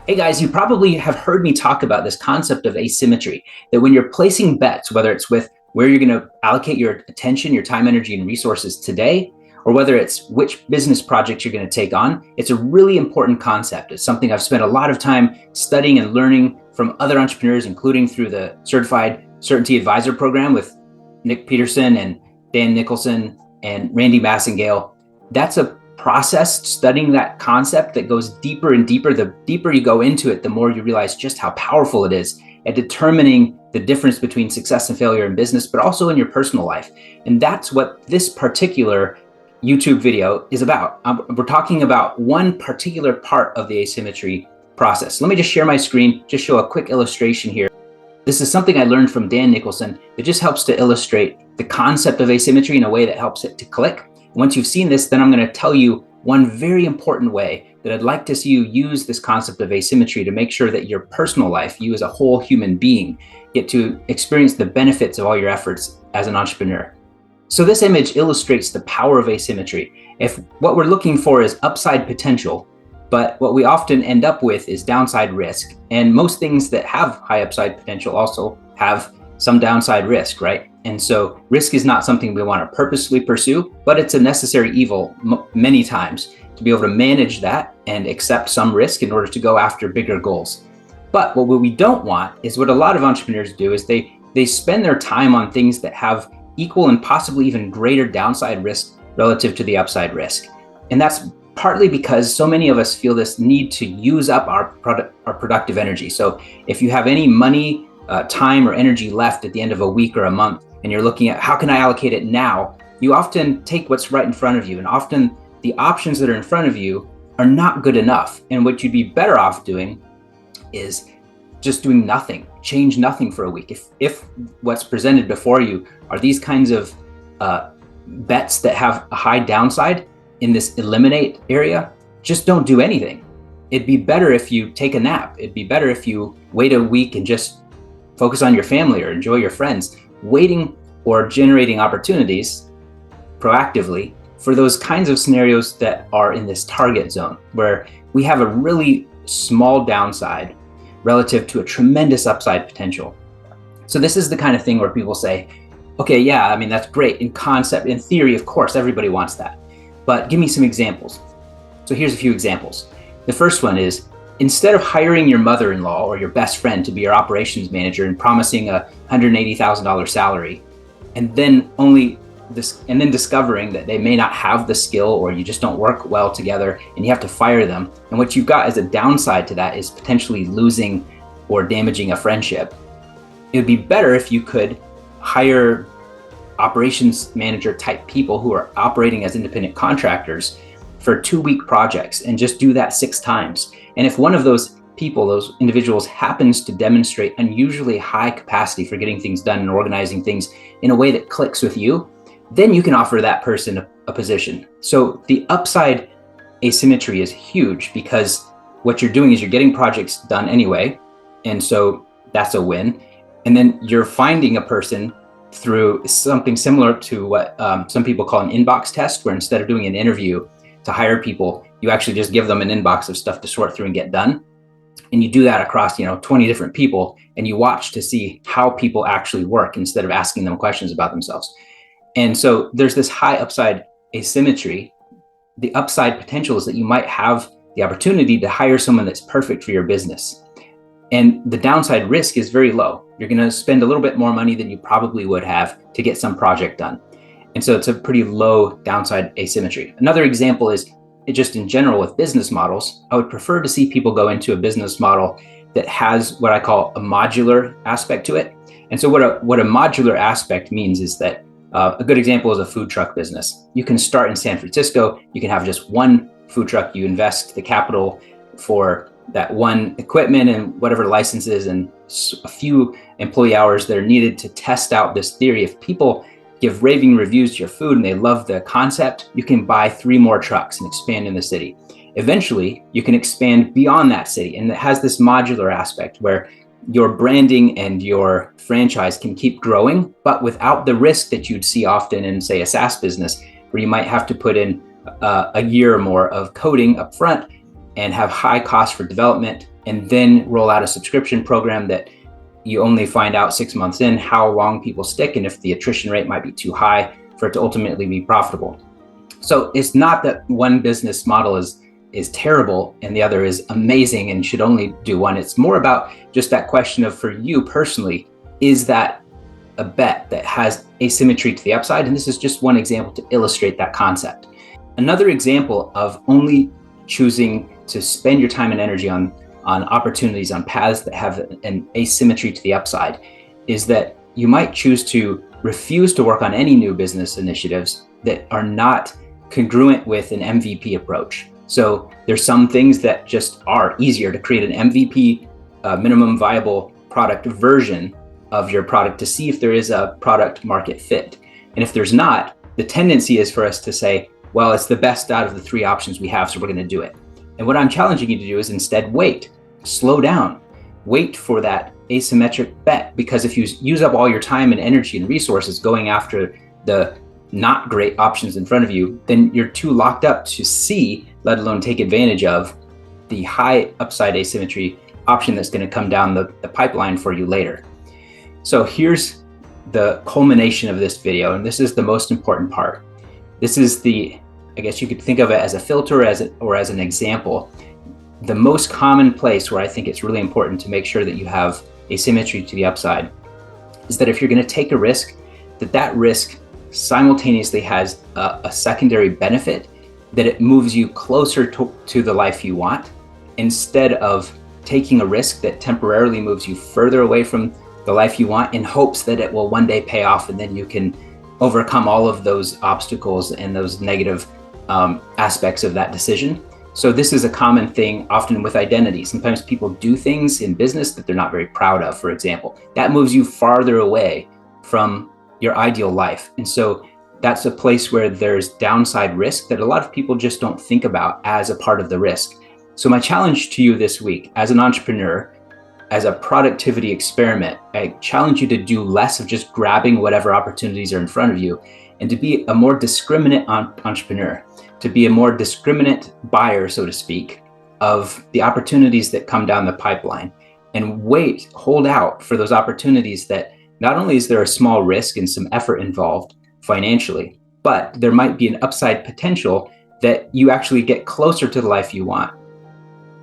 Hey guys, you probably have heard me talk about this concept of asymmetry, that when you're placing bets, whether it's with where you're going to allocate your attention, your time, energy, and resources today, or whether it's which business project you're going to take on, it's a really important concept. It's something I've spent a lot of time studying and learning from other entrepreneurs, including through the Certified Certainty Advisor program with Nick Peterson and Dan Nicholson and Randy Massengale. That's a process, studying that concept that goes deeper and deeper. The deeper you go into it, the more you realize just how powerful it is at determining the difference between success and failure in business, but also in your personal life. And that's what this particular YouTube video is about. We're talking about one particular part of the asymmetry process. Let me just share my screen, just show a quick illustration here. This is something I learned from Dan Nicholson. It just helps to illustrate the concept of asymmetry in a way that helps it to click. Once you've seen this, then I'm going to tell you one very important way that I'd like to see you use this concept of asymmetry to make sure that your personal life, you as a whole human being, get to experience the benefits of all your efforts as an entrepreneur. So this image illustrates the power of asymmetry. If what we're looking for is upside potential, but what we often end up with is downside risk. And most things that have high upside potential also have some downside risk, right? And so risk is not something we want to purposely pursue, but it's a necessary evil many times to be able to manage that and accept some risk in order to go after bigger goals. But what we don't want is what a lot of entrepreneurs do is they spend their time on things that have equal and possibly even greater downside risk relative to the upside risk. And that's partly because so many of us feel this need to use up our productive energy. So if you have any money, time or energy left at the end of a week or a month, and you're looking at how can I allocate it now, you often take what's right in front of you. And often the options that are in front of you are not good enough. And what you'd be better off doing is just doing nothing, change nothing for a week. If what's presented before you are these kinds of bets that have a high downside in this eliminate area, just don't do anything. It'd be better if you take a nap. It'd be better if you wait a week and just focus on your family or enjoy your friends. Waiting or generating opportunities proactively for those kinds of scenarios that are in this target zone where we have a really small downside relative to a tremendous upside potential. So this is the kind of thing where people say, okay, yeah, I mean, that's great in concept, in theory, of course, everybody wants that, but give me some examples. So here's a few examples. The first one is, instead of hiring your mother-in-law or your best friend to be your operations manager and promising a $180,000 salary, and then discovering that they may not have the skill or you just don't work well together and you have to fire them. And what you've got as a downside to that is potentially losing or damaging a friendship. It would be better if you could hire operations manager type people who are operating as independent contractors for 2-week projects and just do that 6 times. And if one of those people, those individuals, happens to demonstrate unusually high capacity for getting things done and organizing things in a way that clicks with you, then you can offer that person a position. So the upside asymmetry is huge because what you're doing is you're getting projects done anyway. And so that's a win. And then you're finding a person through something similar to what some people call an inbox test, where instead of doing an interview to hire people, you actually just give them an inbox of stuff to sort through and get done. And you do that across 20 different people, and you watch to see how people actually work instead of asking them questions about themselves. And so there's this high upside asymmetry. The upside potential is that you might have the opportunity to hire someone that's perfect for your business. And the downside risk is very low. You're going to spend a little bit more money than you probably would have to get some project done. And so it's a pretty low downside asymmetry. Another example is just in general with business models. I would prefer to see people go into a business model that has what I call a modular aspect to it. And so what a modular aspect means is that a good example is a food truck business. You can start in San Francisco. You can have just one food truck. You invest the capital for that one equipment and whatever licenses and a few employee hours that are needed to test out this theory. If people give raving reviews to your food and they love the concept, you can buy 3 more trucks and expand in the city. Eventually, you can expand beyond that city. And it has this modular aspect where your branding and your franchise can keep growing, but without the risk that you'd see often in, say, a SaaS business, where you might have to put in a year or more of coding up front and have high costs for development and then roll out a subscription program that you only find out 6 months in how long people stick and if the attrition rate might be too high for it to ultimately be profitable. So it's not that one business model is terrible and the other is amazing and should only do one. It's more about just that question of, for you personally, is that a bet that has asymmetry to the upside? And this is just one example to illustrate that concept. Another example of only choosing to spend your time and energy on opportunities, on paths that have an asymmetry to the upside, is that you might choose to refuse to work on any new business initiatives that are not congruent with an MVP approach. So there's some things that just are easier to create an MVP, minimum viable product version of your product to see if there is a product market fit. And if there's not, the tendency is for us to say, well, it's the best out of the 3 options we have, so we're going to do it. And what I'm challenging you to do is instead wait, slow down, wait for that asymmetric bet. Because if you use up all your time and energy and resources going after the not great options in front of you, then you're too locked up to see, let alone take advantage of, the high upside asymmetry option that's going to come down the pipeline for you later. So here's the culmination of this video, and this is the most important part. This is I guess you could think of it as a filter or as an example. The most common place where I think it's really important to make sure that you have asymmetry to the upside is that if you're going to take a risk, that risk simultaneously has a secondary benefit, that it moves you closer to the life you want, instead of taking a risk that temporarily moves you further away from the life you want in hopes that it will one day pay off and then you can overcome all of those obstacles and those negative aspects of that decision. So this is a common thing often with identity. Sometimes people do things in business that they're not very proud of, for example. That moves you farther away from your ideal life. And so that's a place where there's downside risk that a lot of people just don't think about as a part of the risk. So my challenge to you this week, as an entrepreneur, as a productivity experiment, I challenge you to do less of just grabbing whatever opportunities are in front of you, and to be a more discriminate entrepreneur, to be a more discriminate buyer, so to speak, of the opportunities that come down the pipeline, and hold out for those opportunities that not only is there a small risk and some effort involved financially, but there might be an upside potential that you actually get closer to the life you want.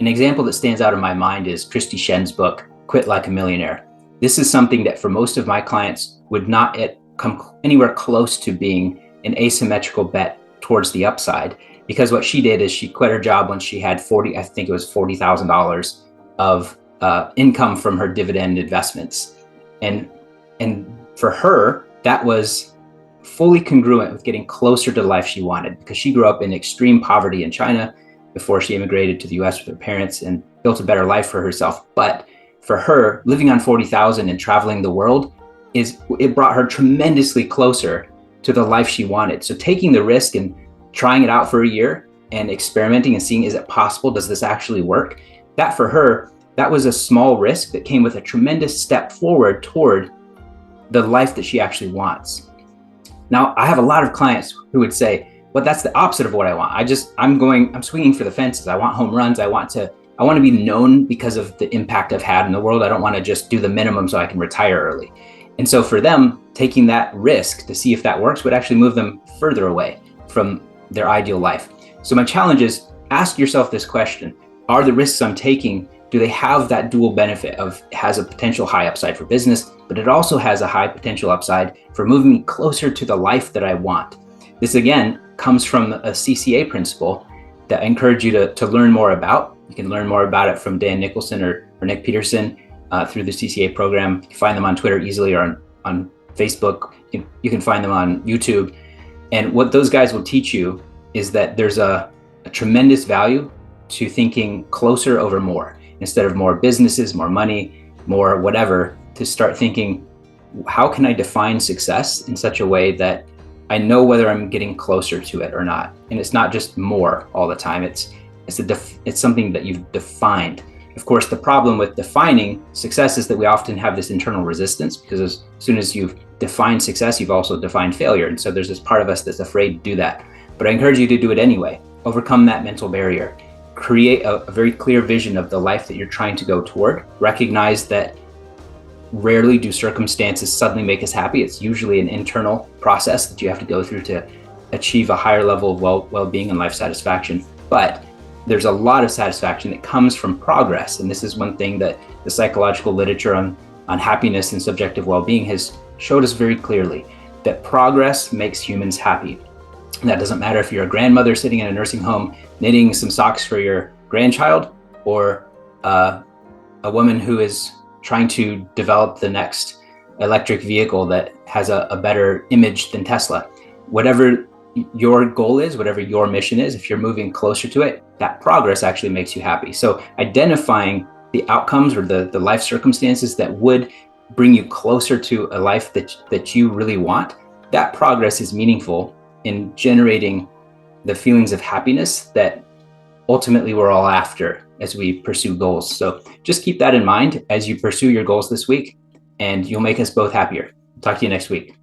An example that stands out in my mind is Christy Shen's book, Quit Like a Millionaire. This is something that for most of my clients would not come anywhere close to being an asymmetrical bet towards the upside, because what she did is she quit her job when she had $40,000 of income from her dividend investments. And for her, that was fully congruent with getting closer to the life she wanted, because she grew up in extreme poverty in China before she immigrated to the US with her parents and built a better life for herself. But for her, living on $40,000 and traveling the world, it brought her tremendously closer to the life she wanted. So taking the risk and trying it out for a year and experimenting and seeing, is it possible? Does this actually work? That for her, that was a small risk that came with a tremendous step forward toward the life that she actually wants. Now, I have a lot of clients who would say, but that's the opposite of what I want. I'm swinging for the fences. I want home runs. I want to be known because of the impact I've had in the world. I don't want to just do the minimum so I can retire early. And so for them, taking that risk to see if that works would actually move them further away from their ideal life. So my challenge is, ask yourself this question: are the risks I'm taking, do they have that dual benefit of, it has a potential high upside for business, but it also has a high potential upside for moving me closer to the life that I want? This again comes from a CCA principle that I encourage you to learn more about. You can learn more about it from Dan Nicholson or Nick Peterson through the CCA program. You can find them on Twitter easily, or on Facebook. You can find them on YouTube. And what those guys will teach you is that there's a tremendous value to thinking closer over more. Instead of more businesses, more money, more whatever, to start thinking, how can I define success in such a way that I know whether I'm getting closer to it or not? And it's not just more all the time. It's something that you've defined. Of course, the problem with defining success is that we often have this internal resistance, because as soon as you've defined success, you've also defined failure. And so there's this part of us that's afraid to do that. But I encourage you to do it anyway. Overcome that mental barrier create a very clear vision of the life that you're trying to go toward. Recognize that rarely do circumstances suddenly make us happy. It's usually an internal process that you have to go through to achieve a higher level of well-being and life satisfaction. But there's a lot of satisfaction that comes from progress. And this is one thing that the psychological literature on happiness and subjective well-being has showed us very clearly, that progress makes humans happy. And that doesn't matter if you're a grandmother sitting in a nursing home knitting some socks for your grandchild, or a woman who is trying to develop the next electric vehicle that has a better image than Tesla. Whatever your goal is, whatever your mission is, if you're moving closer to it, that progress actually makes you happy. So identifying the outcomes or the life circumstances that would bring you closer to a life that you really want, that progress is meaningful in generating the feelings of happiness that ultimately we're all after as we pursue goals. So just keep that in mind as you pursue your goals this week, and you'll make us both happier. Talk to you next week.